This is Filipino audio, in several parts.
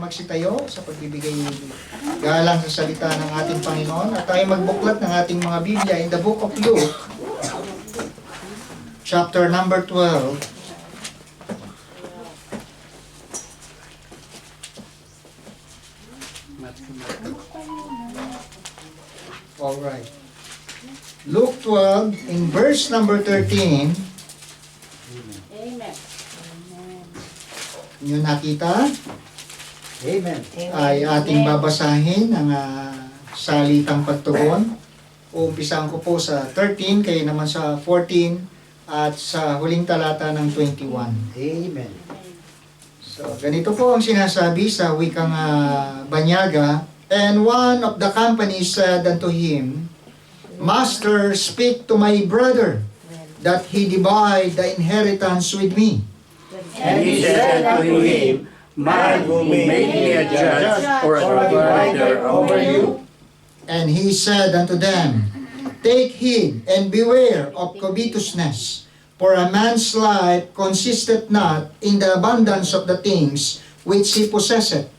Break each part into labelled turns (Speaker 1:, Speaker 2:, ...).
Speaker 1: Magsitayo sa pagbibigay galang sa salita ng ating Panginoon at tayo magbuklat ng ating mga Biblia in the book of Luke, chapter number 12. Alright. Luke 12 in verse number 13.
Speaker 2: Amen.
Speaker 1: Inyo nakita?
Speaker 3: Amen.
Speaker 1: Ay ating babasahin ang salitang pagtugon. Uumpisahan ko po sa 13, kayo naman sa 14, at sa huling talata ng 21.
Speaker 3: Amen.
Speaker 1: So, ganito po ang sinasabi sa wikang Banyaga. And one of the company said unto him, Master, speak to my brother, that he divide the inheritance with me.
Speaker 4: And he said unto him, Man who made me a judge or a divider over you?
Speaker 1: And he said unto them, Take heed and beware of covetousness, for a man's life consisteth not in the abundance of the things which he possesseth.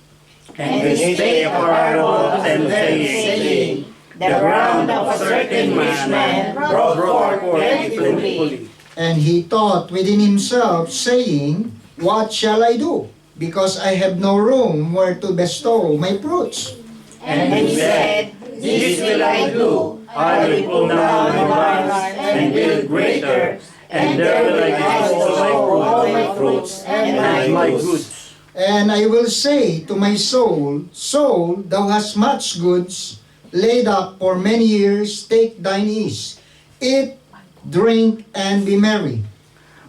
Speaker 4: And they spake a parable and saying, The ground of a certain rich man brought forth plentifully.
Speaker 1: And he thought within himself, saying, What shall I do? Because I have no room where to bestow my fruits.
Speaker 4: And he said, This will I do. I will pull down my barns and build greater, and there will I bestow all my fruits and my goods.
Speaker 1: And I will say to my soul, Soul, thou hast much goods laid up for many years, take thine ease. Eat, drink, and be merry.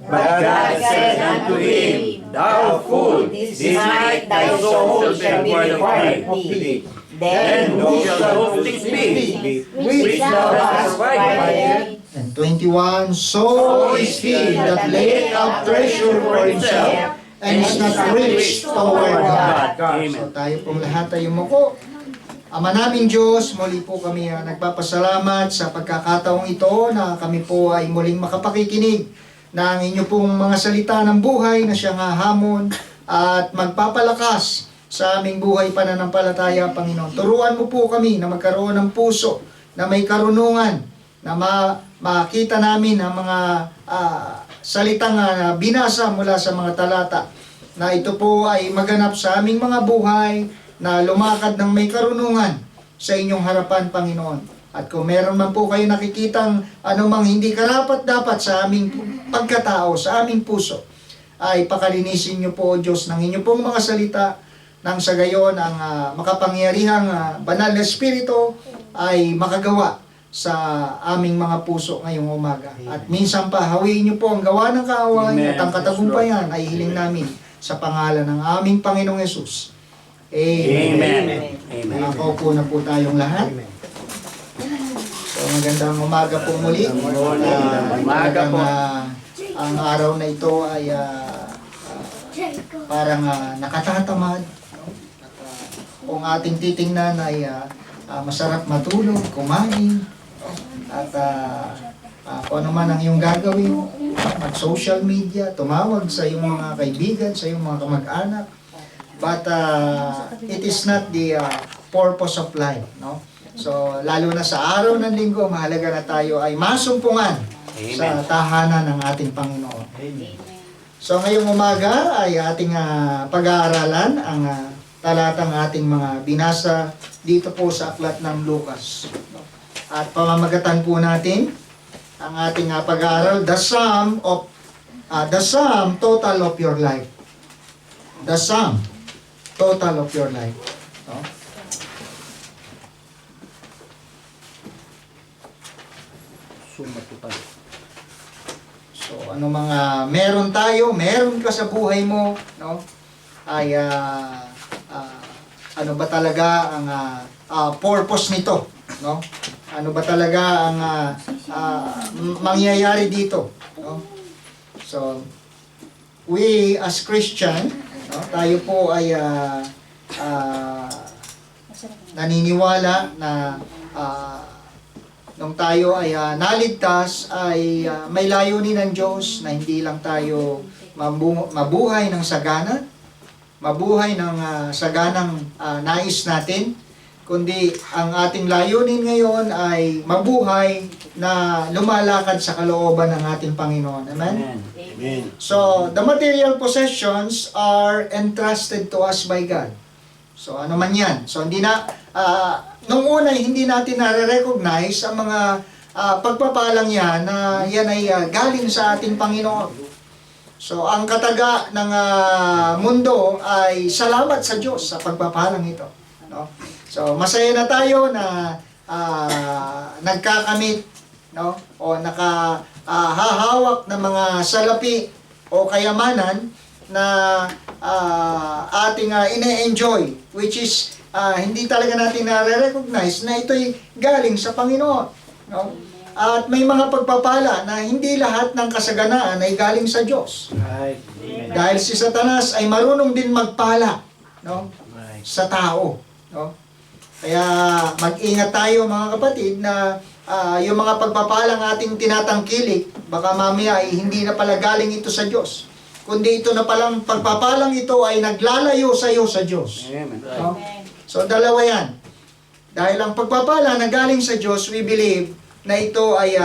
Speaker 4: But God said unto him, Thou fool, this night thy soul shall be required of thee. Then who shall those things be, which thou hast provided?
Speaker 1: And 21, So is he that layeth up treasure for himself, and is not rich toward God. So tayo pong lahat ay umuko. Ama naming Diyos, muli po kami nagpapasalamat sa pagkakataong ito na kami po ay muling makapakikinig ng inyo pong mga salita ng buhay na siyang hahamon at magpapalakas sa aming buhay pananampalataya, Panginoon. Turuan mo po kami na magkaroon ng puso na may karunungan, na makita namin ang mga salitang binasa mula sa mga talata, na ito po ay maganap sa aming mga buhay, na lumakad ng may karunungan sa inyong harapan, Panginoon. At kung meron man po kayo nakikitang anumang hindi karapat-dapat sa aming pagkatao, sa aming puso, ay pakalinisin niyo po, O Diyos, ng inyong pong mga salita, nang sa gayon ang makapangyarihang banal na Espiritu ay makagawa sa aming mga puso ngayong umaga. At minsan pa, hawiin niyo po ang gawa ng kaaway at ang katagumpayan ay hiling namin sa pangalan ng aming Panginoong Yesus. Amen.
Speaker 4: Amen.
Speaker 1: Nakaupo na po tayong lahat. So magandang umaga po muli.
Speaker 4: Umaga po.
Speaker 1: Ang araw na ito ay parang nakatatamad. Kung ating titingnan ay masarap matulog, kumain, at kung ano man ang iyong gagawin, mag-social media, tumawag sa iyong mga kaibigan, sa iyong mga kamag-anak. But it is not the purpose of life, no? So, lalo na sa araw ng linggo, mahalaga na tayo ay masumpungan sa tahanan ng ating Panginoon. So, ngayong umaga ay ating pag-aaralan ang talatang ating mga binasa dito po sa aklat ng Lucas. At pamamagatan po natin ang ating pag-aaral, the sum total of your life. The sum total of your life. No? So, ano mga meron tayo, meron ka sa buhay mo, no? Ay ano ba talaga ang purpose nito, no? Ano ba talaga ang mangyayari dito, no? So, we as Christian, no, tayo po ay naniniwala na nung tayo ay naligtas ay may layunin ng Diyos na hindi lang tayo mabuhay ng sagana, mabuhay ng saganang nais natin, kundi ang ating layunin ngayon ay mabuhay na lumalakad sa kalooban ng ating Panginoon. Amen?
Speaker 4: Amen.
Speaker 1: So, the material possessions are entrusted to us by God. So, ano man yan. So, nung una, hindi natin nare-recognize ang mga pagpapalang yan na yan ay galing sa ating Panginoon. So, ang kataga ng mundo ay salamat sa Diyos sa pagpapalang ito. No? So, masaya na tayo na nagkakamit, no? O hahawak ng mga salapi o kayamanan na ating ine-enjoy, which is hindi talaga natin nare-recognize na ito'y galing sa Panginoon. No? At may mga pagpapala na hindi lahat ng kasaganaan ay galing sa Diyos.
Speaker 3: Right.
Speaker 1: Dahil si Satanas ay marunong din magpala, no?
Speaker 3: Right.
Speaker 1: Sa tao. No? Kaya mag-ingat tayo mga kapatid na yung mga pagpapalang ating tinatangkilik, baka mamaya ay hindi na pala galing ito sa Diyos. Kundi ito na palang pagpapalang ito ay naglalayo sa iyo sa Diyos.
Speaker 4: Amen.
Speaker 1: No? So dalawa yan. Dahil ang pagpapala na galing sa Diyos, we believe na ito ay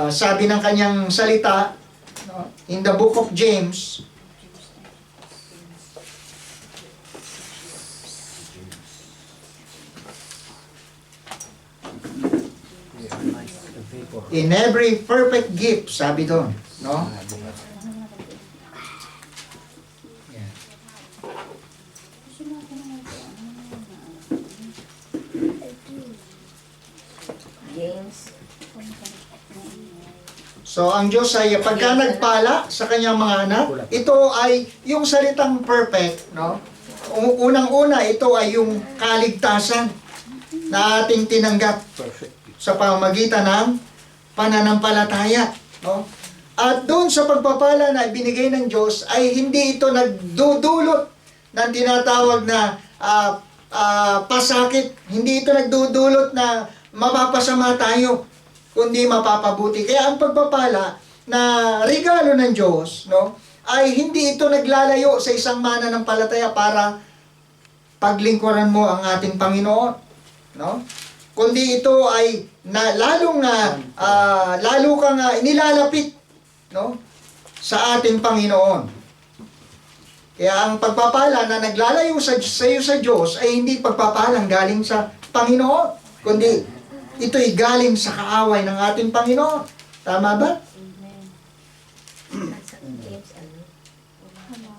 Speaker 1: sabi ng kanyang salita, no? In the book of James, in every perfect gift, sabi doon, no? Yan.
Speaker 2: James.
Speaker 1: So, ang Diyos ay pagka nagpala sa kanyang mga anak, ito ay yung salitang perfect, no? Unang-una, ito ay yung kaligtasan na ating tinanggap sa pamamagitan ng pananampalataya, no? At doon sa pagpapala na ibinigay ng Diyos ay hindi ito nagdudulot ng tinatawag na pasakit, hindi ito nagdudulot na mapapasama tayo, kundi mapapabuti. Kaya ang pagpapala na regalo ng Diyos, no, ay hindi ito naglalayo sa isang mananampalataya para paglingkuran mo ang ating Panginoon, no? Kundi ito ay lalo kang inilalapit, no, sa ating Panginoon. Kaya ang pagpapala na naglalayo sa iyo sa Diyos ay hindi pagpapalang galing sa Panginoon, kundi ito'y galing sa kaaway ng ating Panginoon. Tama ba?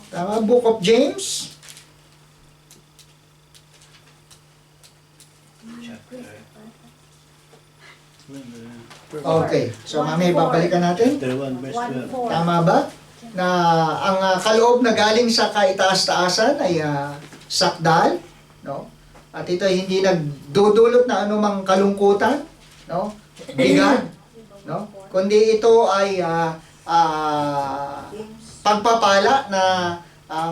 Speaker 1: Tama, Book of James. Okay, so mamaya babalikan natin. Tama ba? Na ang kaloob na galing sa kaitaas-taasan ay sakdal, no? At ito ay hindi nagdudulot na anumang kalungkutan, no? Bigat, no? Kundi ito ay pagpapala na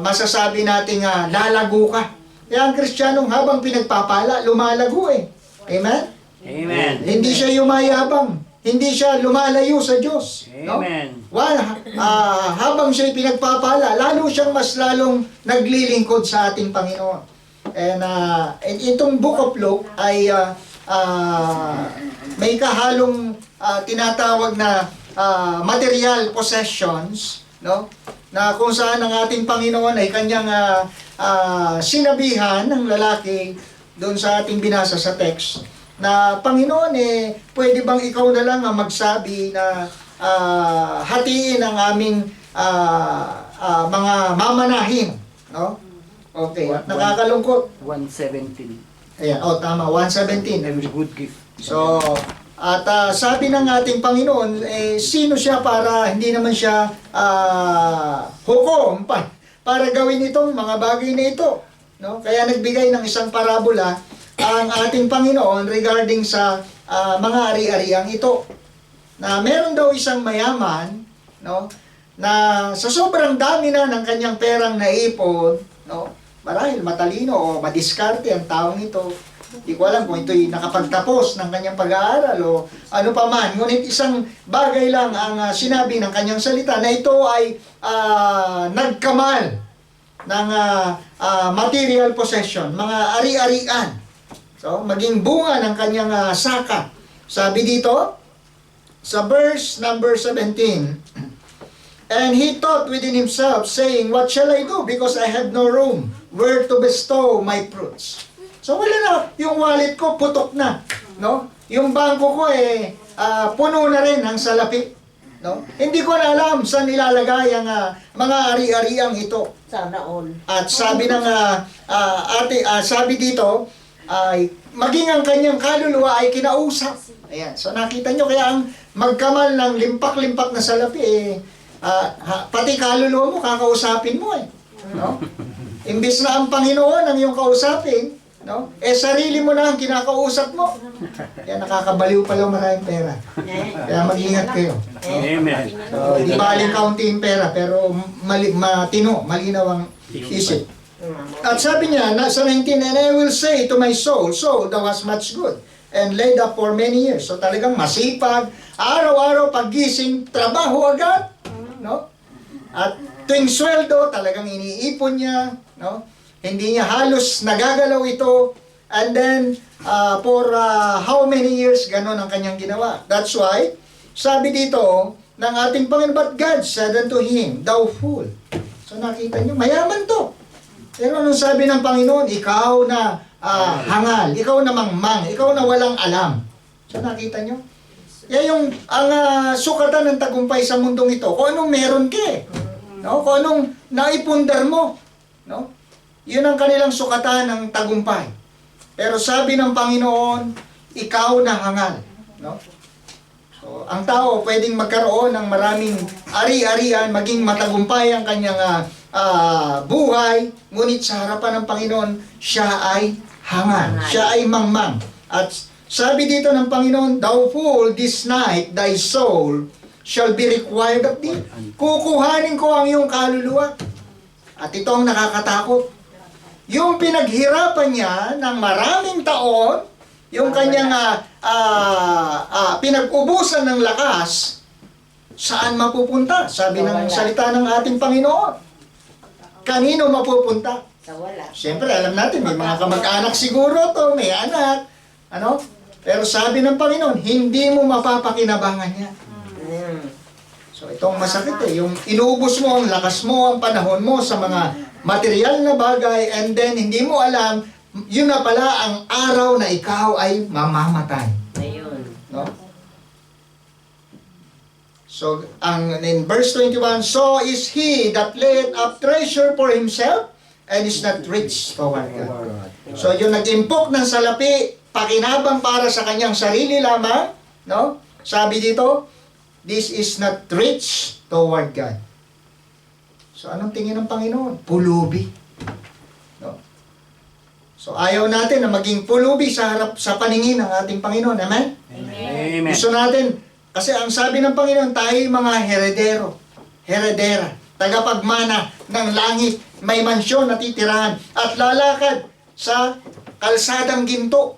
Speaker 1: masasabi nating lalago ka. Kaya ang Kristiyanong habang pinagpapala, lumalago eh. Amen?
Speaker 4: Amen.
Speaker 1: Hindi siya yumayabang. Hindi siya lumalayo sa Diyos. No?
Speaker 4: Amen.
Speaker 1: Habang siya pinagpapala, lalo siyang mas lalong naglilingkod sa ating Panginoon. And itong Book of Luke ay may kahalong tinatawag na material possessions, no? Na kung saan ang ating Panginoon ay kanyang sinabihan ng lalaki doon sa ating binasa sa text na, Panginoon, pwede bang ikaw na lang ang magsabi na hatiin ang aming mga mamanahin, no? Okay, nakakalungkot.
Speaker 4: 1:17.
Speaker 1: Ayan, tama, 1:17.
Speaker 4: Every good gift.
Speaker 1: So, at sabi ng ating Panginoon, sino siya para hindi naman siya hukom para gawin itong mga bagay na ito, no? Kaya nagbigay ng isang parabola ang ating Panginoon regarding sa mga ari-ariang ito. Na meron daw isang mayaman, no, na sa sobrang dami na ng kanyang perang naipon, no, marahil matalino o madiskarte ang taong ito. Hindi ko alam kung ito'y nakapagtapos ng kanyang pag-aaral o ano pa man. Ngunit isang bagay lang ang sinabi ng kanyang salita na ito ay nagkamal ng material possession, mga ari-arian. So, maging bunga ng kanyang saka. Sabi dito, sa verse number 17, and he thought within himself, saying, what shall I do? Because I have no room where to bestow my fruits. So, wala na. Yung wallet ko, putok na. No? Yung bangko ko, puno na rin ang salapi. No? Hindi ko na alam saan nilalagay ang mga ari-ariang ito.
Speaker 2: Sana all.
Speaker 1: At sabi ng sabi dito, ay maging ang kanyang kaluluwa ay kinausap. Ayan. So nakita nyo, kaya ang magkamal ng limpak-limpak na salapi, pati kaluluwa mo, kakausapin mo eh. No? Imbis na ang Panginoon ang iyong kausapin, no? Sarili mo na ang kinakausap mo. Kaya nakakabaliw pala maraming pera. Kaya mag-ingat kayo.
Speaker 4: Amen.
Speaker 1: So, di baling kaunti yung pera, pero malinaw ang isip. At sabi niya, sa 19, and I will say to my soul, soul, thou hast much good, and laid up for many years. So talagang masipag, araw-araw paggising, trabaho agad, no? At tuwing sweldo, talagang iniipon niya, no? Hindi niya halos nagagalaw ito, and then, for how many years, ganon ang kanyang ginawa. That's why, sabi dito, ng ating Panginoon, but God said unto him, thou fool. So nakita niyo, mayaman to. Pero anong sabi ng Panginoon, ikaw na hangal, ikaw na mangmang, ikaw na walang alam. So nakita niyo? Yan ang sukatan ng tagumpay sa mundong ito. Kung anong meron ka eh. No? Kung anong naipundar mo. No? Yun ang kanilang sukatan ng tagumpay. Pero sabi ng Panginoon, ikaw na hangal. No? So, ang tao pwedeng magkaroon ng maraming ari-arian, maging matagumpay ang kanyang buhay, ngunit sa harapan ng Panginoon, siya ay hangal. Siya ay mangmang. At sabi dito ng Panginoon, thou fool, this night thy soul shall be required of thee. Kukuhanin ko ang iyong kaluluwa. At ito ang nakakatakot. Yung pinaghirapan niya ng maraming taon, yung kanyang pinag-ubusan ng lakas, saan mapupunta? Sabi ng salita ng ating Panginoon. Kanino mapupunta?
Speaker 2: Sa wala.
Speaker 1: Siyempre, alam natin, may mga kamag-anak siguro to, may anak. Ano? Pero sabi ng Panginoon, hindi mo mapapakinabangan yan. So, itong masakit yung inuubos mo ang lakas mo, ang panahon mo sa mga material na bagay, and then hindi mo alam, yun na pala ang araw na ikaw ay mamamatay.
Speaker 2: Ayun.
Speaker 1: No? So, in verse 21, so is he that laid up treasure for himself and is not rich toward God. So, yung nag-impok ng salapi, pakinabang para sa kanyang sarili lamang, no? Sabi dito, this is not rich toward God. So, anong tingin ng Panginoon? Pulubi. No? So, ayaw natin na maging pulubi sa paningin ng ating Panginoon. Amen?
Speaker 4: Amen.
Speaker 1: Gusto natin, kasi ang sabi ng Panginoon, tayo mga heredera, tagapagmana ng langit, may mansyon na titirahan, at lalakad sa kalsadang ginto.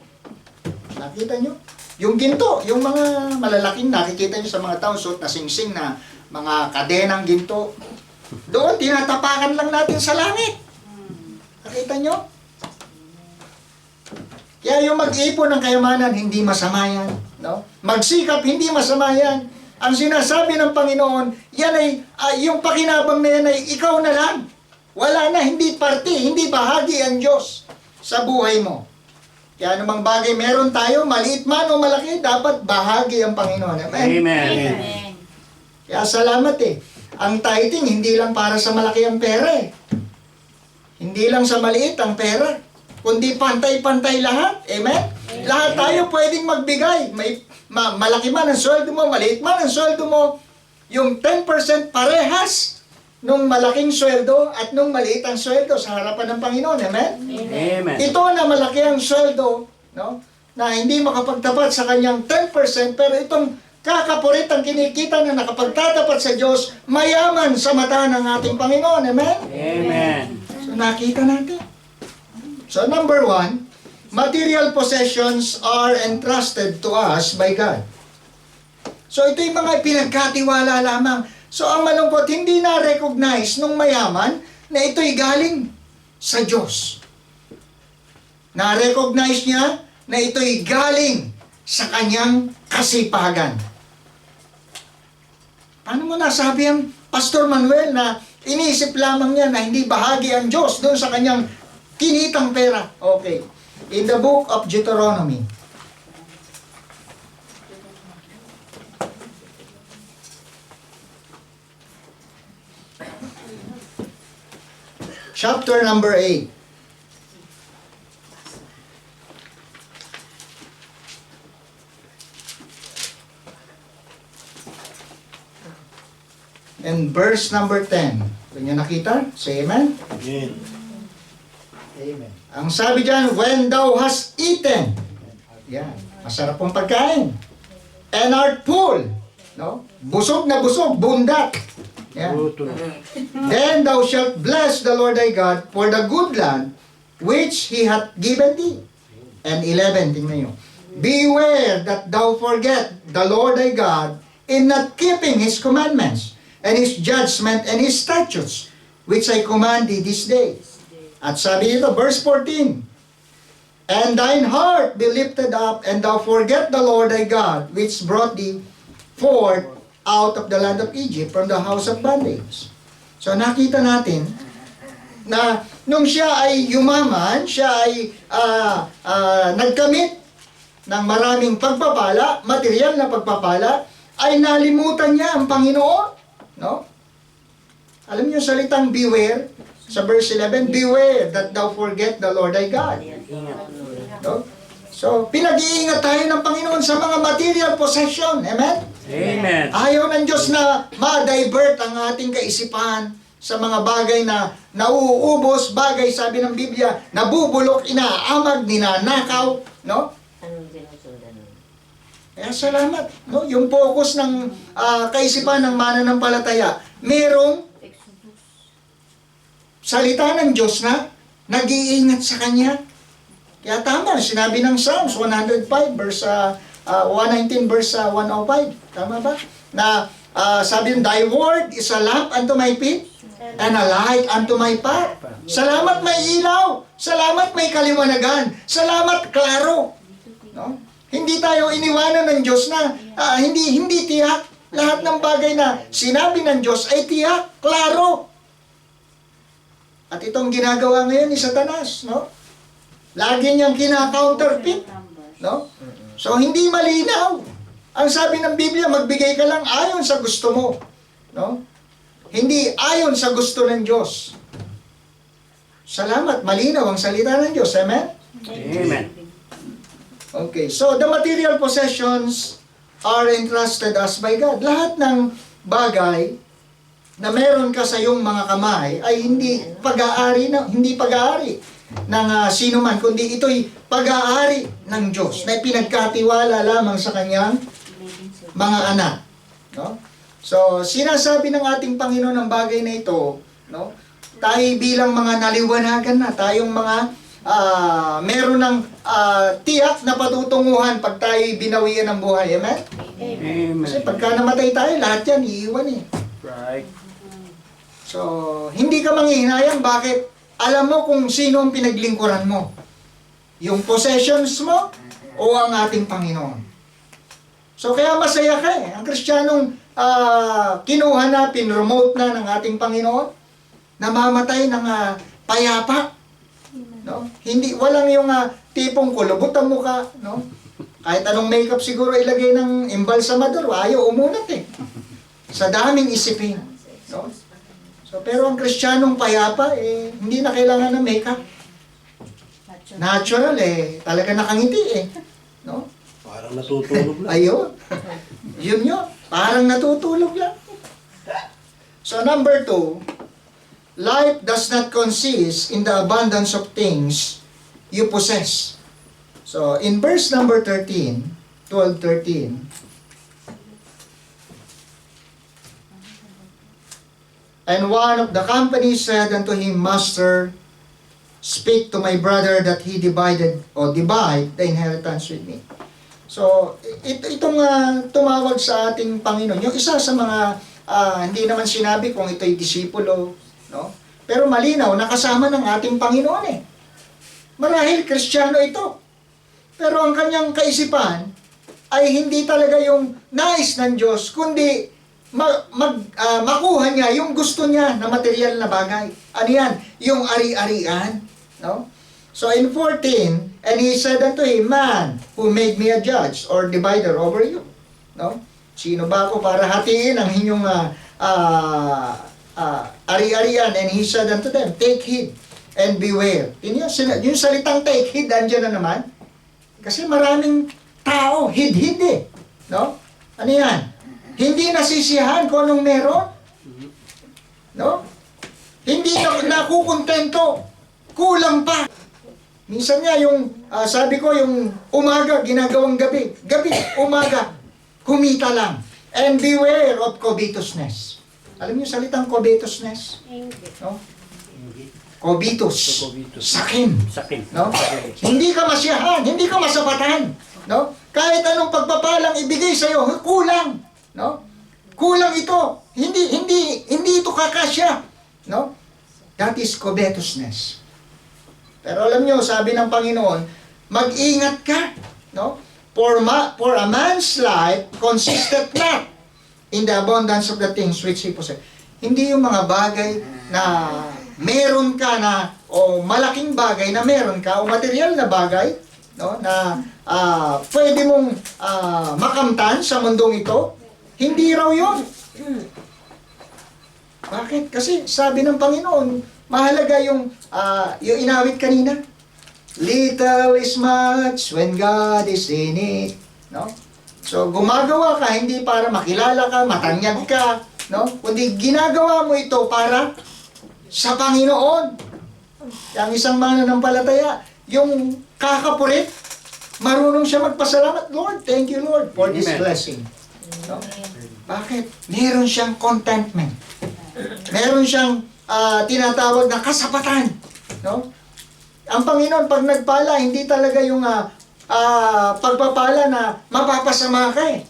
Speaker 1: Nakita nyo? Yung ginto, yung mga malalaking nakikita nyo sa mga tao, suot na singsing na mga kadenang ginto. Doon, tinatapakan lang natin sa langit. Nakita nyo? Kaya yung mag-ipon ng kayamanan, hindi masama yan. No? Magsikap, hindi masama yan. Ang sinasabi ng Panginoon, yan ay, yung pakinabang na yan ay ikaw na lang. Wala na, hindi parte, hindi bahagi ang Diyos sa buhay mo. Kaya anumang bagay meron tayo, maliit man o malaki, dapat bahagi ang Panginoon. Amen?
Speaker 4: Amen.
Speaker 1: Kaya salamat Ang tithing, hindi lang para sa malaki ang pera Hindi lang sa maliit ang pera. Kundi pantay-pantay lahat. Amen? Lahat tayo pwedeng magbigay. May malaki man ang sweldo mo, maliit man ang sweldo mo. Yung 10% parehas nung malaking sweldo at nung maliit ang sweldo sa harapan ng Panginoon. Amen?
Speaker 4: Amen.
Speaker 1: Ito na malaki ang sweldo, no? Na hindi makapagtapat sa kanyang 10%, pero itong kakapurit ang kinikita na nakapagtatapat sa Diyos, mayaman sa mata ng ating Panginoon. Amen?
Speaker 4: Amen.
Speaker 1: So nakita natin. So number 1, material possessions are entrusted to us by God. So ito yung mga pinagkatiwala lamang So ang malungkot, hindi na-recognize nung mayaman na ito'y galing sa Diyos. Na-recognize niya na ito'y galing sa kanyang kasipagan. Paano mo nasabi ang Pastor Manuel na iniisip lamang niya na hindi bahagi ang Diyos doon sa kanyang kinitang pera? Okay. In the book of Deuteronomy, chapter number 8. And verse number 10. Kung nyo nakita, say amen.
Speaker 4: Amen.
Speaker 3: Amen.
Speaker 1: Ang sabi dyan, when thou hast eaten, yan, masarap pong pagkain, and art full, no? Busog na busog, bundat. Yan. Then thou shalt bless the Lord thy God for the good land which He hath given thee. And 11, tingnan nyo. Beware that thou forget the Lord thy God in not keeping His commandments, and His judgment, and His statutes, which I command thee this day. At sabi dito, verse 14, and thine heart be lifted up, and thou forget the Lord thy God, which brought thee forth out of the land of Egypt from the house of bondage. So nakita natin na nung siya ay yumaman, siya ay nagkamit ng maraming pagpapala, material na pagpapala, ay nalimutan niya ang Panginoon. No? Alam niyo salitang beware sa verse 11, beware that thou forget the Lord thy God. No? So, pinag-iingat tayo ng Panginoon sa mga material possession. Amen?
Speaker 4: Amen.
Speaker 1: Ayaw ng Diyos na ma-divert ang ating kaisipan sa mga bagay na nauubos, bagay, sabi ng Biblia, nabubulok, inaamag, ninanakaw. No?
Speaker 2: Anong sinusundan mo?
Speaker 1: Kaya salamat. No? Yung focus ng kaisipan ng mananampalataya, merong salita ng Diyos na nag-iingat sa Kanya. Kaya tama, sinabi ng Psalms 105 verse 119 verse 105. Tama ba? Na sabi ng, thy word is a lamp unto my feet and a light unto my path. Salamat may ilaw. Salamat may kaliwanagan. Salamat klaro. No? Hindi tayo iniwanan ng Diyos na hindi tiyak. Lahat ng bagay na sinabi ng Diyos ay tiyak, klaro. At itong ginagawa ngayon ni Satanas, no? Lagi niyang kina-counterfeit, no? So hindi malinaw. Ang sabi ng Biblia, magbigay ka lang ayon sa gusto mo, no? Hindi ayon sa gusto ng Diyos. Salamat, malinaw ang salita ng Diyos. Amen?
Speaker 4: Amen.
Speaker 1: Okay, so the material possessions are entrusted us by God. Lahat ng bagay na meron ka sa iyong mga kamay ay hindi pag-aari ng sino man, kundi ito'y pag-aari ng Diyos na pinagkatiwala lamang sa kanyang mga anak. No? So, sinasabi ng ating Panginoon ang bagay na ito, no? Tayo bilang mga naliwanagan na, tayong mga meron ng tiyak na patutunguhan pag tayo binawian ng buhay. Amen?
Speaker 4: Amen.
Speaker 1: Kasi pagka namatay tayo, lahat yan iiwan eh.
Speaker 4: Right.
Speaker 1: So, hindi ka manghihinayang. Bakit? Alam mo kung sino ang pinaglingkuran mo. Yung possessions mo o ang ating Panginoon. So, kaya masaya ka eh. Ang Kristiyanong kinuha na, pinromote na ng ating Panginoon, namamatay ng payapa. No? Hindi, walang yung tipong kulubot ang mukha. No? Kahit anong makeup siguro ilagay ng embalsamador, ayaw umunat eh. Sa daming isipin. No? So, pero ang Kristiyanong payapa, hindi na kailangan ng makeup. Natural talaga nakangiti no?
Speaker 4: Parang natutulog lang.
Speaker 1: Ayun. Yun. Parang natutulog lang. So, number 2, life does not consist in the abundance of things you possess. So, in verse number 13, 12:13, and one of the company said unto him, Master, speak to my brother that he divide the inheritance with me. So, itong tumawag sa ating Panginoon, yung isa sa mga hindi naman sinabi kung ito'y disipulo, no? Pero malinaw, nakasama ng ating Panginoon eh. Marahil Kristiyano ito. Pero ang kanyang kaisipan ay hindi talaga yung nais ng Diyos, kundi makuha niya yung gusto niya na material na bagay. Ano yan? Yung ari-arian. No? So in 14, and he said unto him, Man, who made me a judge or divider over you? No? Sino ba ako para hatiin ang inyong ari-arian? And he said unto them, Take heed and beware. Yung salitang take heed, andyan na naman. Kasi maraming tao, hid-hid eh. No? Ano yan? Hindi nasisiyahan kung anong meron. No? Hindi nakukontento. Kulang pa. Minsan nga yung, sabi ko, yung umaga, ginagawang gabi. Gabi, umaga, kumita lang. And beware of covetousness. Alam niyo salitang covetousness? No? Covetous. Sakin. No? Hindi ka masiyahan, hindi ka masapatan. No? Kahit anong pagpapalang ibigay sa iyo, kulang. No? Kulang ito. Hindi ito kakasya. No? That is covetousness. Pero alam niyo, sabi ng Panginoon, mag-ingat ka. No? For a man's life consisteth not in the abundance of the things which he possesses. Hindi yung mga bagay na meron ka na, o malaking bagay na meron ka, o material na bagay, no, na pwede mong makamtan sa mundong ito, hindi raw yun. Bakit? Kasi sabi ng Panginoon, mahalaga yung inawit kanina. Little is much when God is in it. No? So, gumagawa ka hindi para makilala ka, matanyag ka, no? Kundi ginagawa mo ito para sa Panginoon. Ang isang mananampalataya, yung kakapurit, marunong siya magpasalamat. Lord, thank you Lord for this blessing. No? Bakit? Meron siyang contentment. Meron siyang tinatawag na kasapatan. No? Ang Panginoon, pag nagpala, hindi talaga yung pagpapala na mapapasama ka eh.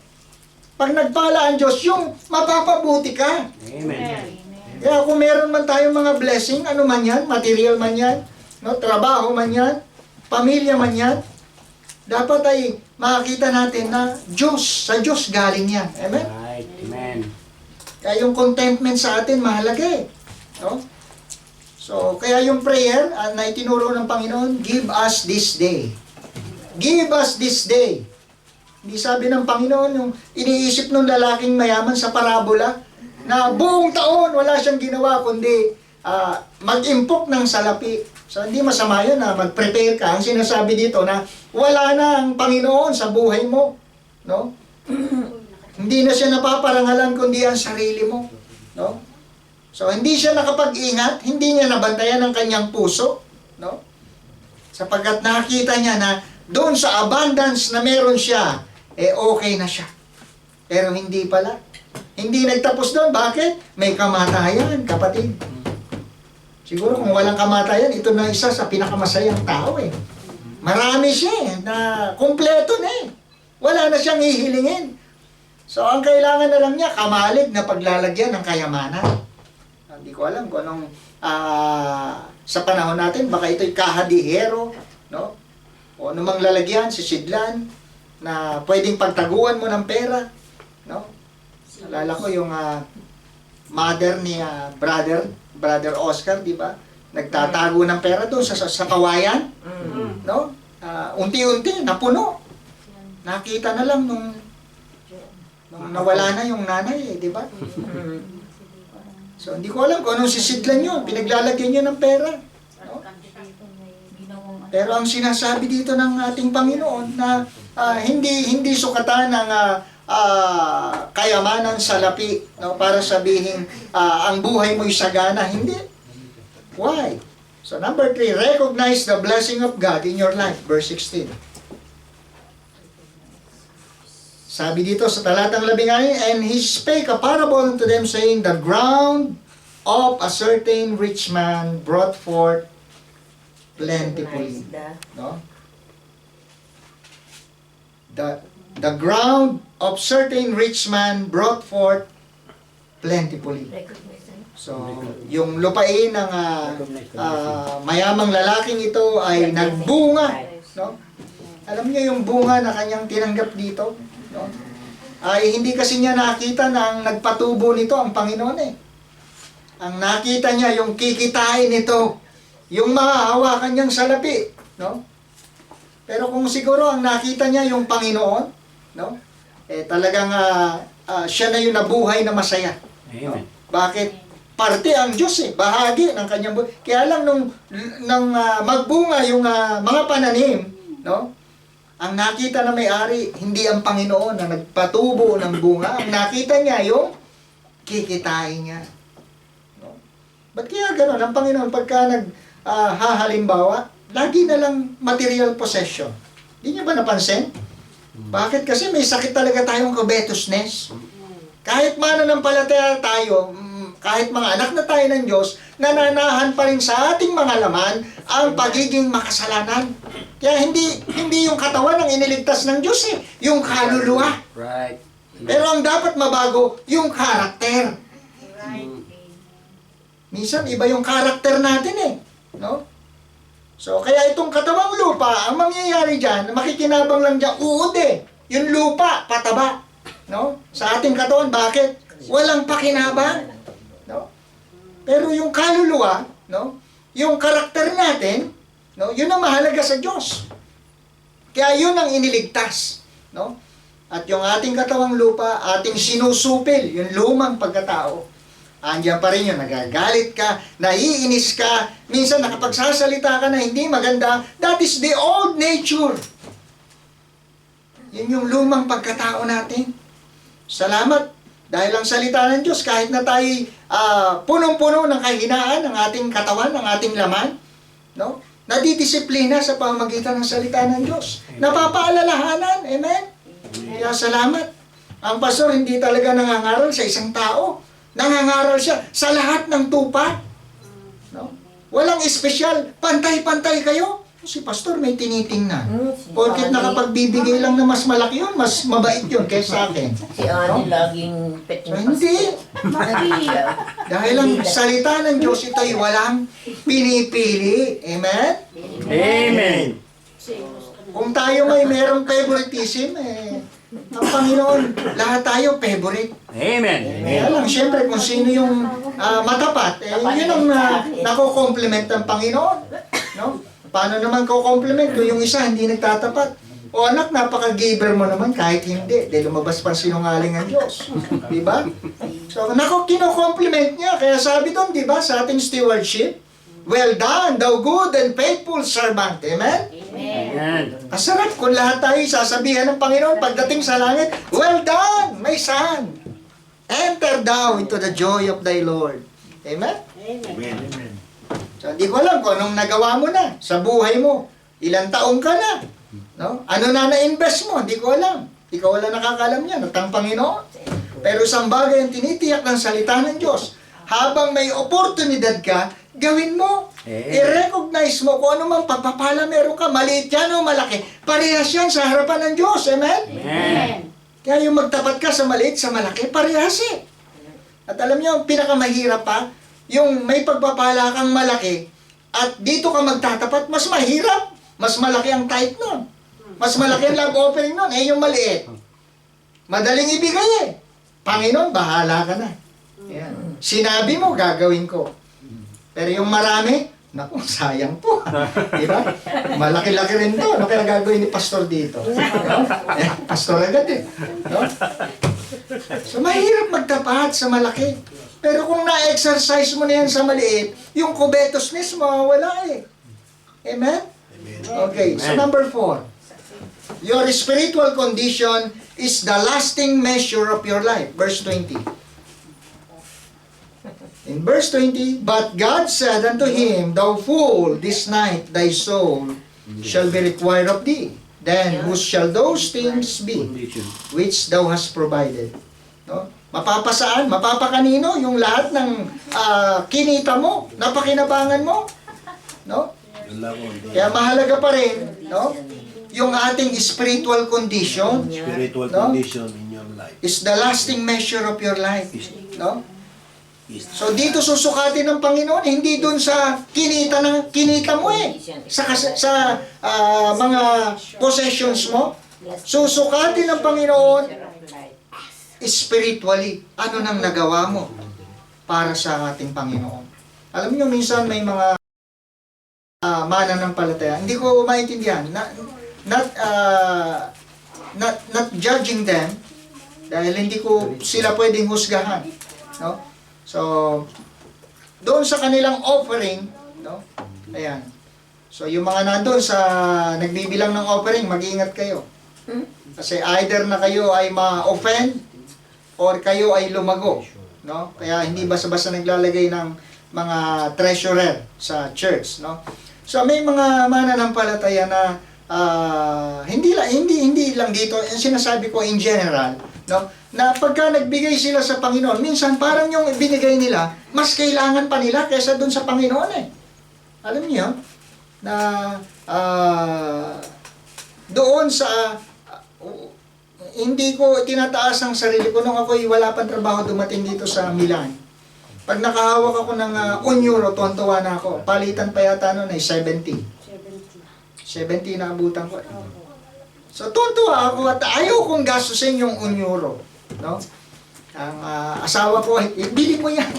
Speaker 1: Pag nagpala ang Diyos, yung mapapabuti ka.
Speaker 4: Amen.
Speaker 1: Kaya kung meron man tayong mga blessing, ano man yan, material man yan, no, trabaho man yan, pamilya man yan, dapat ay makakita natin na sa Diyos galing yan. Amen?
Speaker 4: Right. Amen.
Speaker 1: Kaya yung contentment sa atin, mahalaga eh. No? So, kaya yung prayer na itinuro ng Panginoon, give us this day. Give us this day. Hindi sabi ng Panginoon, yung iniisip ng lalaking mayaman sa parabola, na buong taon wala siyang ginawa kundi mag-impok ng salapi. So hindi masama yun na mag-prepare ka. Ang sinasabi dito na wala na ang Panginoon sa buhay mo. No? Hindi na siya napaparangalan kundi ang sarili mo. No? So hindi siya nakapag-ingat, hindi niya nabantayan ang kanyang puso. No? Sapagkat nakita niya na doon sa abundance na meron siya, okay na siya. Pero hindi pala. Hindi nagtapos doon. Bakit? May kamatayan, kapatid. Siguro kung walang kamatayan, ito na isa sa pinakamasayang tao eh. Marami siya eh, na kumpleto na eh. Wala na siyang ihilingin. So ang kailangan na lang niya, kamalig na paglalagyan ng kayamanan. Hindi ko alam kung anong sa panahon natin, baka ito'y kahadihero, no? O anumang lalagyan, sisidlan, na pwedeng pagtaguan mo ng pera, no? Alala ko yung mother ni brother Oscar, di ba? Nagtatago ng pera doon sa kawayan, no? Unti-unti, napuno. Nakita na lang nung nawala na yung nanay, di ba? So, hindi ko alam kung anong sisidlan yun. Pinaglalagyan nyo ng pera. No? Pero ang sinasabi dito ng ating Panginoon na hindi sukatan ng kayamanan sa lapi, no? Para sabihin ang buhay mo'y sagana. Hindi. Why? So number 3, recognize the blessing of God in your life. Verse 16. Sabi dito sa talatang 11, and he spake a parable unto them, saying, the ground of a certain rich man brought forth plentifully. No? The ground of certain rich man brought forth plentifully.
Speaker 2: Recognition.
Speaker 1: So, yung lupain ng mayamang lalaking ito ay nagbunga, no? Alam niyo yung bunga na kanyang tinanggap dito, no? Ay hindi kasi niya nakita na ang nagpatubo nito ang Panginoon eh. Ang nakita niya yung kikitain nito, yung mahahawakan niyang salapi, no? Pero kung siguro ang nakita niya yung Panginoon, no? Eh talagang siya na yung nabuhay na masaya.
Speaker 4: Amen.
Speaker 1: Bakit? Parte ang Diyos eh, bahagi ng kanyang buhay. Kaya lang nung magbunga yung mga pananim, no? Ang nakita na may-ari, hindi ang Panginoon na nagpatubo ng bunga. Ang nakita niya yung kikitain niya. No? Ba't kaya gano'n? Ang Panginoon pagka halimbawa, lagi na lang material possession. Hindi niyo ba napansin? Bakit? Kasi may sakit talaga tayong covetousness. Kahit mananampalataya tayo, kahit mga anak na tayo ng Diyos, nananahan pa rin sa ating mga laman ang pagiging makasalanan. Kaya hindi yung katawan ang iniligtas ng Diyos eh, yung kaluluwa.
Speaker 4: Right.
Speaker 1: Pero ang dapat mabago, yung karakter. Minsan iba yung karakter natin eh, no? So kaya itong katawang lupa, ang mangyayari diyan, makikinabang lang diyan uod eh. Yung lupa pataba, no? Sa ating katawan, bakit? Walang pakinabang, no? Pero yung kaluluwa, no? Yung karakter natin, no? Yun ang mahalaga sa Diyos. Kaya yun ang iniligtas, no? At yung ating katawang lupa, ating sinusupil, yung lumang pagkatao. Andiyan pa rin yun, nagagalit ka, naiinis ka, minsan nakapagsasalita ka na hindi maganda, that is the old nature. Yun yung lumang pagkatao natin. Salamat, dahil ang salita ng Diyos, kahit na tayo punong-puno ng kahinaan ng ating katawan, ng ating laman, no? Nadidisiplina sa pamamagitan ng salita ng Diyos. Napapaalalahanan, amen? Kaya salamat. Ang pastor hindi talaga nangangaral sa isang tao. Nangangaral siya sa lahat ng tupa. No? Walang espesyal. Pantay-pantay kayo. Si pastor may tinitingnan. Porket nakapagbibigay lang na mas malaki yun, mas mabait yun kaysa akin.
Speaker 2: Si Ani laging peting
Speaker 1: Hindi. Dahil ang salita ng Diyos ito'y walang pinipili. Amen?
Speaker 4: Amen.
Speaker 1: Kung tayo may merong favoritism, ang Panginoon, lahat tayo favorite.
Speaker 4: Amen.
Speaker 1: Kaya lang, syempre, kung sino yung matapat, yun ang nako-compliment ng Panginoon. No? Paano naman ko-compliment kung yung isa hindi nagtatapat? O anak, napaka-giver mo naman kahit hindi. Dahil lumabas pa sinungaling ang Diyos. Diba? So, kino-compliment niya. Kaya sabi doon, diba, sa ating stewardship, well done, thou good and faithful servant. Amen?
Speaker 4: Amen.
Speaker 1: Masarap kung lahat tayo sasabihan ng Panginoon pagdating sa langit, well done, my son. Enter thou into the joy of thy Lord. Amen?
Speaker 4: Amen.
Speaker 1: So, hindi ko alam kung anong nagawa mo na sa buhay mo. Ilang taong ka na. No? Ano na na-invest mo? Hindi ko alam. Ikaw wala nakakalam yan at ang Panginoon. Pero isang bagay ang tinitiyak ng salita ng Diyos. Habang may oportunidad ka, gawin mo. I-recognize mo kung ano mang pagpapala meron ka. Maliit yan o malaki. Parehas yan sa harapan ng Diyos. Amen?
Speaker 4: Amen.
Speaker 1: Kaya yung magtapat ka sa maliit, sa malaki, parehas eh. At alam niyo, ang pinakamahirap pa, yung may pagpapala kang malaki, at dito ka magtatapat, mas mahirap. Mas malaki ang tithe nun. Mas malaki ang love offering nun. Eh, yung maliit. Madaling ibigay eh. Panginoon, bahala ka na. Yan. Sinabi mo, gagawin ko. Pero yung marami, naku, sayang po. Diba? Malaki-laki rin to. Ano kaya gagawin ni pastor dito? Pastor agad eh. No? So, mahirap magtapat sa malaki. Pero kung na-exercise mo na yan sa maliit, yung covetousness mo, wala eh. Amen? Okay, so number 4. Your spiritual condition is the lasting measure of your life. Verse 20. In verse 20, but God said unto him, thou fool, this night thy soul shall be required of thee. Then whose shall those things be which thou hast provided? No? Mapapasaan? Mapapakanino yung lahat ng kinita mo, napakinabangan mo? No? Kaya mahalaga pa rin, no? Yung ating spiritual condition,
Speaker 5: Spiritual
Speaker 1: no?
Speaker 5: condition in your life.
Speaker 1: is the lasting measure of your life. No? So dito susukatin ng Panginoon, hindi dun sa kinita mo sa mga possessions mo. Susukatin ng Panginoon spiritually. Ano nang nagawa mo para sa ating Panginoon? Alam niyo, minsan may mga mananampalataya. Hindi ko maintindihan. Not judging them dahil hindi ko sila pwedeng husgahan. No? So, doon sa kanilang offering, no? Ayan. So, yung mga nandun sa nagbibilang ng offering, mag-iingat kayo. Kasi either na kayo ay ma-offend or kayo ay lumago. No? Kaya hindi basta-basta naglalagay ng mga treasurer sa church. No? So, may mga mananampalataya na hindi lang dito, yung sinasabi ko in general, no? Na pagka nagbigay sila sa Panginoon, minsan parang yung ibinigay nila, mas kailangan pa nila kaysa dun sa Panginoon eh. Alam niyo, na doon sa, hindi ko tinataas ang sarili ko nung ako'y wala pang trabaho dumating dito sa Milan. Pag nakahawak ako ng €1, tuwan-tuwa na ako. Palitan pa yata noon ay 70 na abutan ko. So, tuwan-tuwa ako at ayaw kong gastusin yung €1. No? Ang asawa ko, ibili mo yan.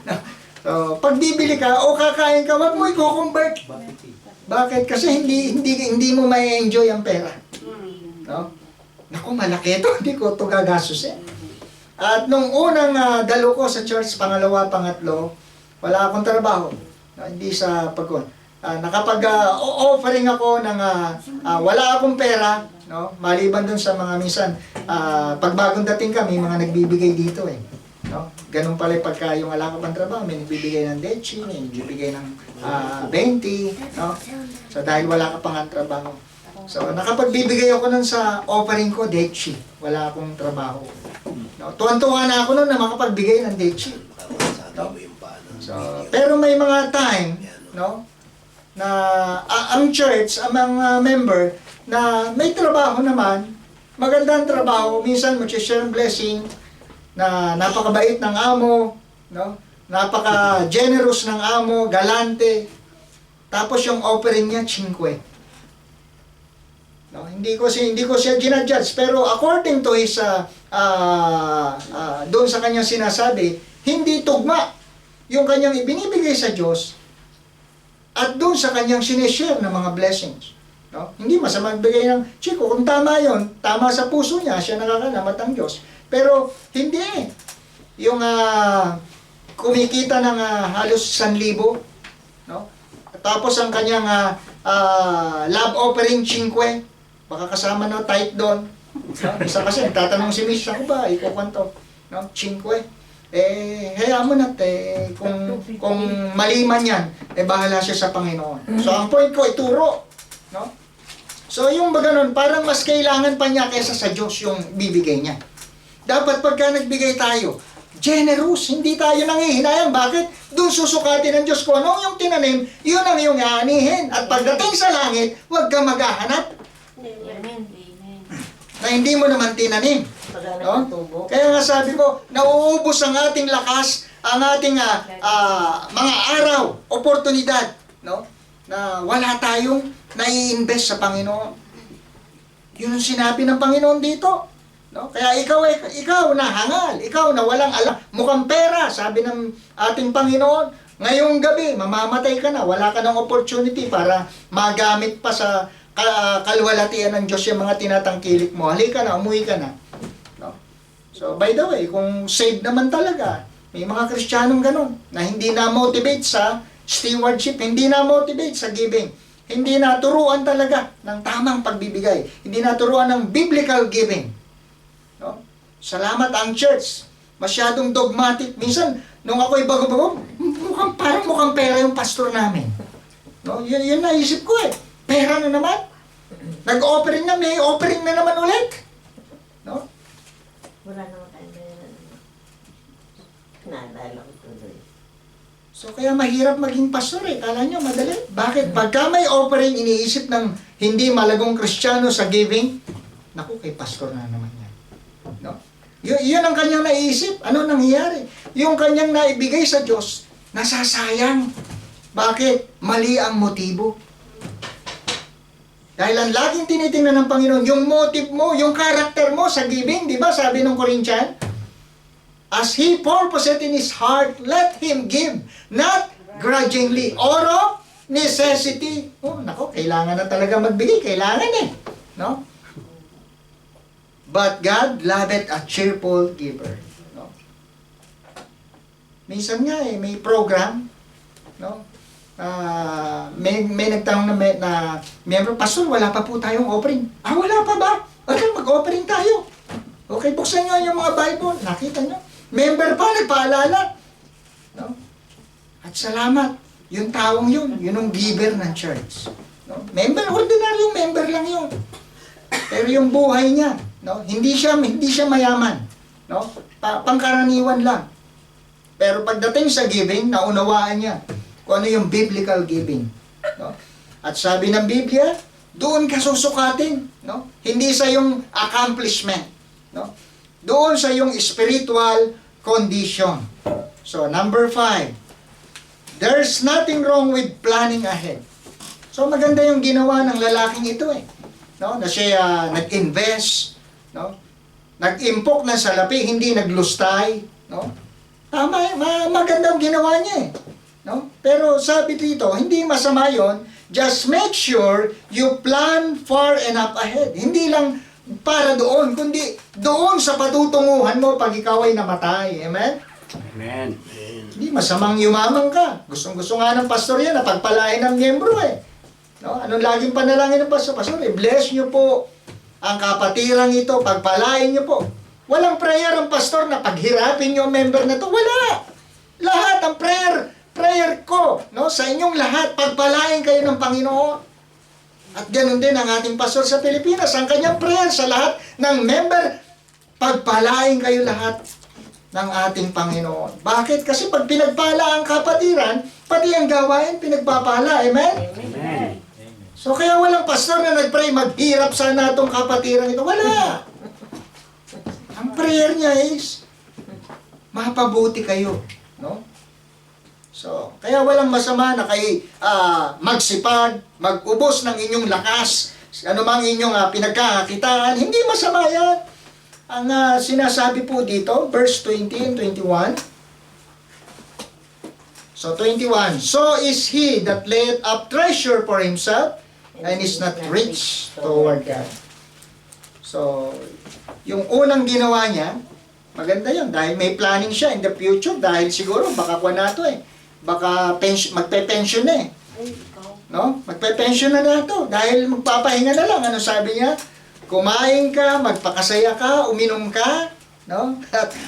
Speaker 1: No? So, pag bibili ka o kakain ka, wag mo i-convert. Bakit? Kasi hindi mo may enjoy ang pera. No? Naku, malaki ito. Hindi ko ito gagastusin. At nung unang dalo ko sa church, pangalawa, pangatlo, wala akong trabaho. No? Hindi sa pagkon. Nakapag-offering ako ng wala akong pera, no? Maliban dun sa mga minsan, pag bagong dating kami, mga nagbibigay dito eh. No? Ganun pala pagka yung wala ka pang trabaho, may nagbibigay ng dechi, may nagbibigay ng 20, no? So dahil wala ka pang trabaho. So nakapagbibigay ako nun sa offering ko, dechi. Wala akong trabaho. No? Tuwan-tuwa na ako nun na makapagbigay ng dechi. No? So, pero may mga time, no? Na ang church, ang mga member, na may trabaho naman, magandang trabaho, minsan mag-share ng blessing, na napakabait ng amo, no? Napaka-generous ng amo, galante, tapos yung offering niya, 5. No? Hindi ko siya ginadjudge, pero according to his, doon sa kanyang sinasabi, hindi tugma yung kanyang ibinibigay sa Diyos, at doon sa kanyang sinishare ng mga blessings. No? Hindi masama magbigay ng chiko. Kung tama yon, tama sa puso niya, siya nakakalamat ang Diyos. Pero hindi eh. Yung kumikita ng halos 1,000, no? Tapos ang kanyang love offering 5, baka kasama na tithe doon. No? Isa kasi, tatanong si Miss, ako ba, ikukwento? No? 5. Hayaan mo na, kung mali man yan, bahala siya sa Panginoon. So, ang point ko, ituro. No? So, yung ba ganun, parang mas kailangan pa niya kaysa sa Diyos yung bibigay niya. Dapat pagka nagbigay tayo, generous, hindi tayo nanghihinayang. Bakit? Doon susukatin ng Diyos ko. Ano yung tinanim, yun ang iyong aanihin. At pagdating sa langit, huwag ka maghahanap na hindi mo naman tinanim. No? Kaya nga sabi ko, nauubos ang ating lakas, ang ating mga araw, oportunidad, no? Na wala tayong nai-invest sa Panginoon. Yun ang sinabi ng Panginoon dito. No? Kaya ikaw na hangal, ikaw na walang alam, mukhang pera, sabi ng ating Panginoon, ngayong gabi, mamamatay ka na, wala ka ng opportunity para magamit pa sa kalwalatian ng Diyos yung mga tinatangkilik mo. Halika na, umuwi ka na. No? So, by the way, kung saved naman talaga, may mga Kristiyanong ganun, na hindi na-motivate sa stewardship, hindi na-motivate sa giving, hindi naturuan talaga ng tamang pagbibigay, hindi naturuan ng biblical giving. No? Salamat ang church, masyadong dogmatic. Minsan, nung ako'y bago-bago, parang mukhang pera yung pastor namin. No? Yun naisip ko eh. Pera na naman. Nag-offering na, may offering na naman ulit. No?
Speaker 2: Wala naman tayo naalala ko tuloy.
Speaker 1: So, kaya mahirap maging pastor eh. Kala nyo, madali. Bakit? Pagka may offering, iniisip ng hindi malagong Kristiyano sa giving, naku, kay pastor na naman yan. Yun ang kanyang naisip. Ano nangyayari? Yung kanyang naibigay sa Diyos, nasasayang. Bakit? Mali ang motibo. Dahil ang laging tinitingnan ng Panginoon, yung motive mo, yung character mo sa giving, di ba? Sabi ng Corinthian, as he purposed in his heart, let him give, not grudgingly, or of necessity. Oh, nako, kailangan na talaga magbigay, kailangan eh. No? But God loveth a cheerful giver. No? Minsan nga may program, no? May nagtanong na member, Pastor, wala pa po tayong offering. Wala pa ba? Okay, mag-offering tayo. Okay, buksan nyo yung mga Bible. Nakita nyo? Member pa, nagpaalala. No? At salamat. Yung taong yun ang giver ng church. No? Member, ordinaryong member lang yun. Pero yung buhay niya, no? Hindi siya mayaman. No? Pangkaraniwan lang. Pero pagdating sa giving, naunawaan niya kung ano yung biblical giving. No? At sabi ng Biblia, doon ka susukatin. No? Hindi sa yung accomplishment. No? Doon sa yung spiritual condition. So, number 5. There's nothing wrong with planning ahead. So, maganda yung ginawa ng lalaking ito eh. No? Na siya nag-invest. No? Nag-impok ng salapi, hindi naglustay. No? Tama, maganda yung ginawa niya eh. No? Pero sabi dito, hindi masama yon. Just make sure you plan far enough ahead. Hindi lang para doon, kundi doon sa patutunguhan mo pag ikaw ay namatay. Amen?
Speaker 4: Amen.
Speaker 1: Hindi masamang yumaman ka. Gustong-gusto nga ng pastor yan na pagpalain ng miyembro eh. No? Anong laging panalangin ng pastor? Pastor, bless nyo po ang kapatirang ito, pagpalain nyo po. Walang prayer ang pastor na paghirapin nyo ang member na to. Wala. Lahat ang prayer ko, no, sa inyong lahat, pagpalain kayo ng Panginoon. At ganoon din ang ating pastor sa Pilipinas, ang kanyang prayer sa lahat ng member, pagpalain kayo lahat ng ating Panginoon. Bakit? Kasi pag pinagpala ang kapatiran, pati ang gawain pinagpapala. Amen?
Speaker 4: Amen.
Speaker 1: So kaya walang pastor na nagpray, maghirap sana itong kapatiran ito. Wala. Ang prayer niya is, mapabuti kayo. No? So, kaya walang masama na kayo magsipag, mag-ubos ng inyong lakas, ano mang inyong pinagkakakitaan, hindi masama yan. Ang sinasabi po dito, verse 20 and 21. So, 21. So is he that laid up treasure for himself and is not rich toward God. So, yung unang ginawa niya, maganda yun, dahil may planning siya in the future, dahil siguro baka kuha na ito eh. Baka magpe-pension na eh. No? Magpe-pension na to dahil magpapahinga na lang. Ano sabi niya? Kumain ka, magpakasaya ka, uminom ka, no?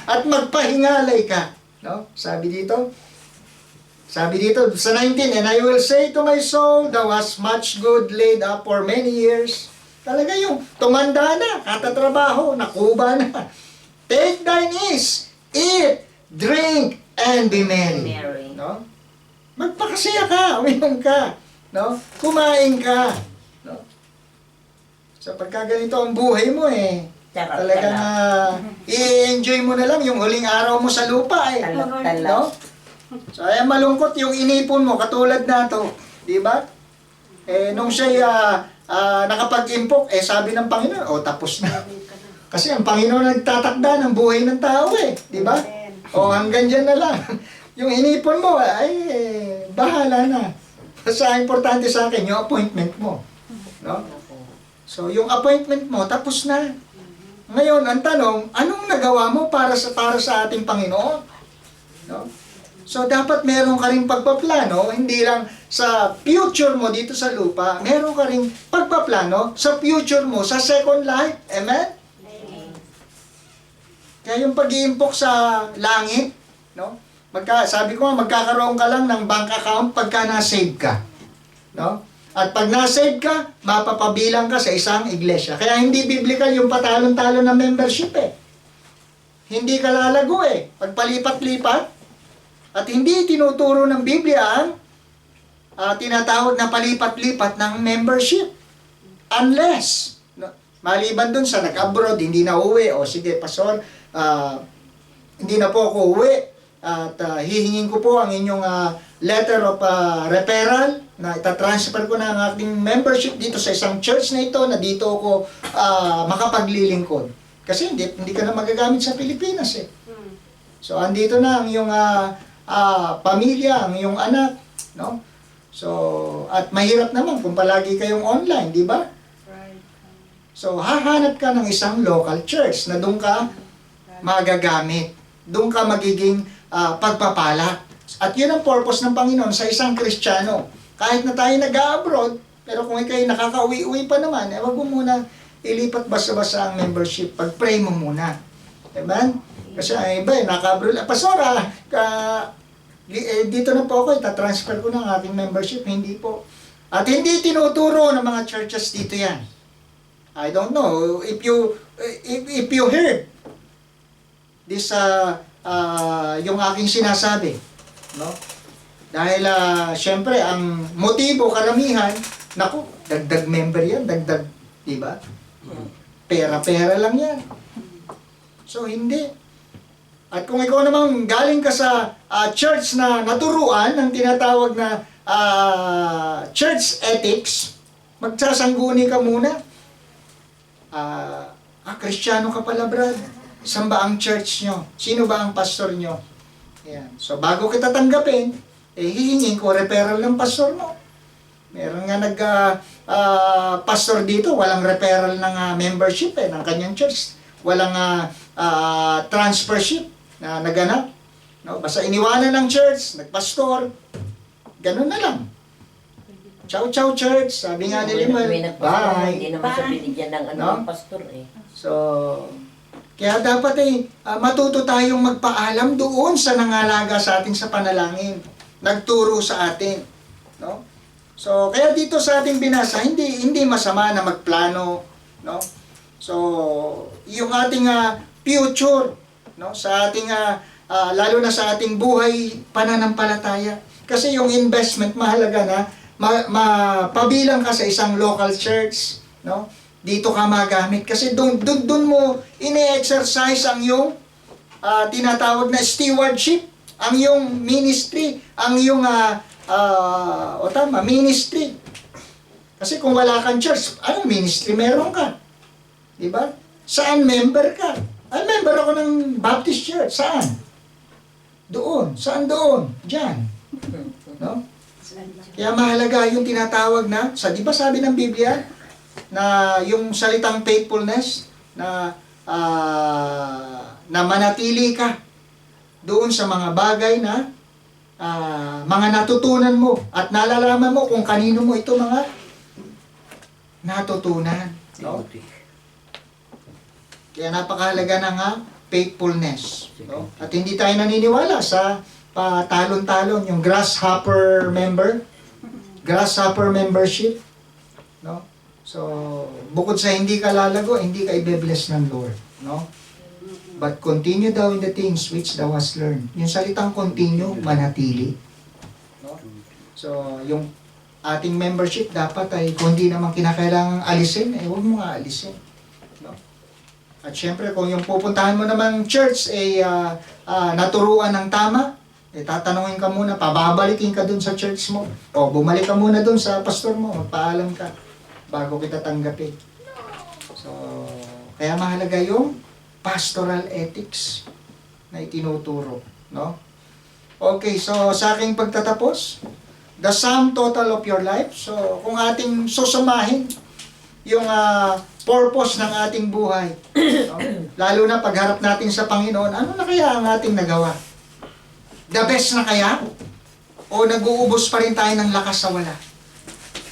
Speaker 1: At magpahingalay ka, no? Sabi dito sa 19, and I will say to my soul, thou hast much good laid up for many years. Talaga yung tumanda na, katatrabaho, nakuba na. Take thine ease, eat, drink, and be merry. No? Magpakasaya ka, uminom ka, no? Kumain ka, no? So pagka ganito ang buhay mo talagang i-enjoy mo na lang yung huling araw mo sa lupa no? So ay malungkot yung inipon mo katulad na to, di ba? Nung siya nakapag-impok, sabi ng Panginoon, tapos na. Kasi ang Panginoon nagtatakda ng buhay ng tao di ba? Hanggang dyan na lang. Yung inipon mo, bahala na. Basta importante sa akin, yung appointment mo. No? So, yung appointment mo, tapos na. Ngayon, ang tanong, anong nagawa mo para sa ating Panginoon? No? So, dapat meron ka rin pagpaplano, hindi lang sa future mo dito sa lupa, meron ka rin pagpaplano sa future mo, sa second life. Amen? Kaya yung pag-iimpok sa langit, no? Sabi ko magkakaroon ka lang ng bank account pagka na-save ka. No? At pag na-save ka, mapapabilang ka sa isang iglesia. Kaya hindi biblical yung patalon-talon na membership Hindi ka lalago Pagpalipat-lipat. At hindi tinuturo ng Biblia ang tinatawag na palipat-lipat ng membership. Unless, maliban dun sa nag-abroad, hindi na uwi, sige, pastor, hindi na po ako uwi at hihingin ko po ang inyong letter of referral na itatransfer ko na ang aking membership dito sa isang church na ito na dito ako makapaglilingkod. Kasi hindi ka na magagamit sa Pilipinas eh. So andito na ang iyong pamilya, ang iyong anak, no? So at mahirap naman kung palagi kayong online, di ba? So hahanap ka ng isang local church na doon ka magagamit. Doon ka magiging pagpapala. At yun ang purpose ng Panginoon sa isang Kristiyano. Kahit na tayo nag-abroad, pero kung ikay nakaka-uwi-uwi pa naman, wag mo muna ilipat basta-basta ang membership. Pag-pray mo muna. Amen? Kasi iba naka-abroad. Pastora, dito na po ako, itatransfer ko ng aking membership. Hindi po. At hindi tinuturo ng mga churches dito yan. I don't know if you heard this yung aking sinasabi, no? Dahil syempre ang motibo karamihan, naku, dagdag member yan, dagdag, di ba? Pera-pera lang yan. So hindi. At kung ikaw naman galing ka sa church na naturuan ng tinatawag na church ethics, magsasangguni ka muna. Kristiyano ka pala, brad. Saan ba ang church nyo? Sino ba ang pastor nyo? Ayan. So, bago kita tanggapin, hihingin ko referral ng pastor mo. Meron nga pastor dito, walang referral ng membership ng kanyang church. Walang transfership na naganap. No? Basta iniwanan ng church, nagpastor. Ganun na lang. Ciao, ciao, church. Sabi nga ni Limal, bye.
Speaker 2: Hindi naman sa binigyan ng
Speaker 1: No?
Speaker 2: pastor eh.
Speaker 1: So, kaya dapat matuto tayong magpaalam doon sa nangalaga sa atin sa panalangin. Nagturo sa atin. No? So, kaya dito sa ating binasa, hindi masama na magplano. No? So, yung ating future, no? Sa ating, lalo na sa ating buhay pananampalataya. Kasi yung investment, mahalaga na mapabilang ka sa isang local church, no? Dito ka magamit kasi doon mo ine-exercise ang yung tinatawag na stewardship, ang yung ministry, ang yung ministry. Kasi kung wala kang church, anong ministry meron ka? Di ba? Saan member ka? Ay, member ako ng Baptist Church. Saan? Doon. Saan doon? Diyan. No? Kaya mahalaga yung tinatawag na, di ba sabi ng Biblia, na yung salitang faithfulness, na manatili ka doon sa mga bagay na mga natutunan mo at nalalaman mo kung kanino mo ito mga natutunan. No? Kaya napakahalaga na nga faithfulness. No? At hindi tayo naniniwala sa patalon-talon, yung grasshopper membership, no? So, bukod sa hindi ka lalago, hindi ka ibe-bless ng Lord, no? But continue thou in the things which thou hast learned. Yung salitang continue, manatili, no? So, yung ating membership dapat ay kung hindi naman kinakailangang alisin, huwag mo nga alisin, no? At syempre, kung yung pupuntahan mo namang church ay naturuan ng tama, tatanungin ka muna, pababalikin ka dun sa church mo, o bumalik ka muna dun sa pastor mo, magpaalam ka bago kita tanggapin. So, kaya mahalaga yung pastoral ethics na itinuturo, no? Okay, so sa aking pagtatapos, the sum total of your life. So, kung ating susumahin yung purpose ng ating buhay, no? Lalo na pagharap natin sa Panginoon, ano na kaya ang ating nagawa? The best na kaya? O nag-uubos pa rin tayo ng lakas sa wala?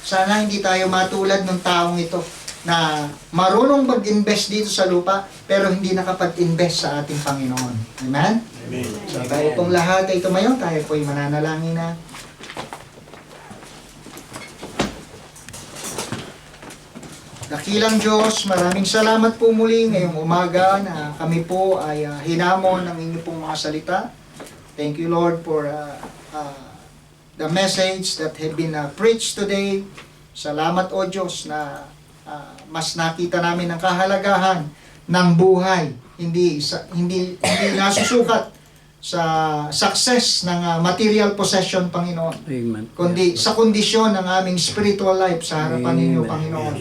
Speaker 1: Sana hindi tayo matulad ng taong ito na marunong mag-invest dito sa lupa pero hindi nakapag-invest sa ating Panginoon. Amen?
Speaker 4: Amen.
Speaker 1: So tayo pong lahat ay tumayo, tayo po'y mananalangin na. Dakilang Diyos, maraming salamat po muli ngayong umaga na kami po ay hinamon ng inyong pong mga salita. Thank you, Lord, for the message that have been preached today. Salamat, O Diyos, na mas nakita namin ang kahalagahan ng buhay. Hindi nasusukat sa success ng material possession, Panginoon,
Speaker 5: Amen.
Speaker 1: kundi sa kondisyon ng aming spiritual life sa harapan ninyo, Panginoon.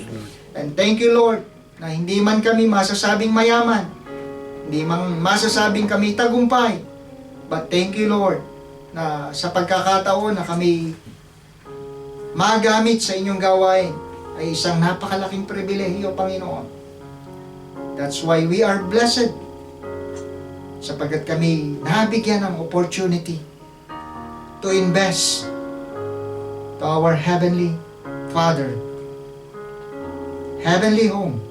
Speaker 1: And thank you, Lord, na hindi man kami masasabing mayaman, hindi man masasabing kami tagumpay, but thank you, Lord, na sa pagkakataon na kami magamit sa inyong gawain ay isang napakalaking pribilehiyo, Panginoon. That's why we are blessed, sapagkat kami nabigyan ng opportunity to invest to our Heavenly Father, heavenly home,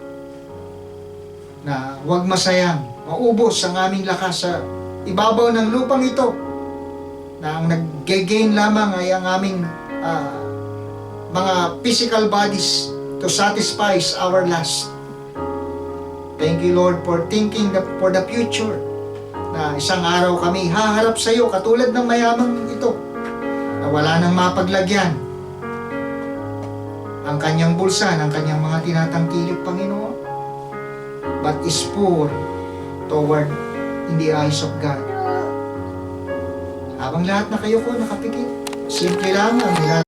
Speaker 1: na huwag masayang, maubos ang aming lakas sa ibabaw ng lupang ito, na ang nag-gain lamang ay ang aming mga physical bodies to satisfy our lust. Thank you, Lord, for thinking for the future, na isang araw kami haharap sa iyo katulad ng mayamang ito, na wala nang mapaglagyan ang kanyang bulsa ng kanyang mga tinatangkilik, Panginoon, but is poor toward in the eyes of God. Habang lahat na kayo ko nakapikit, simple lang ang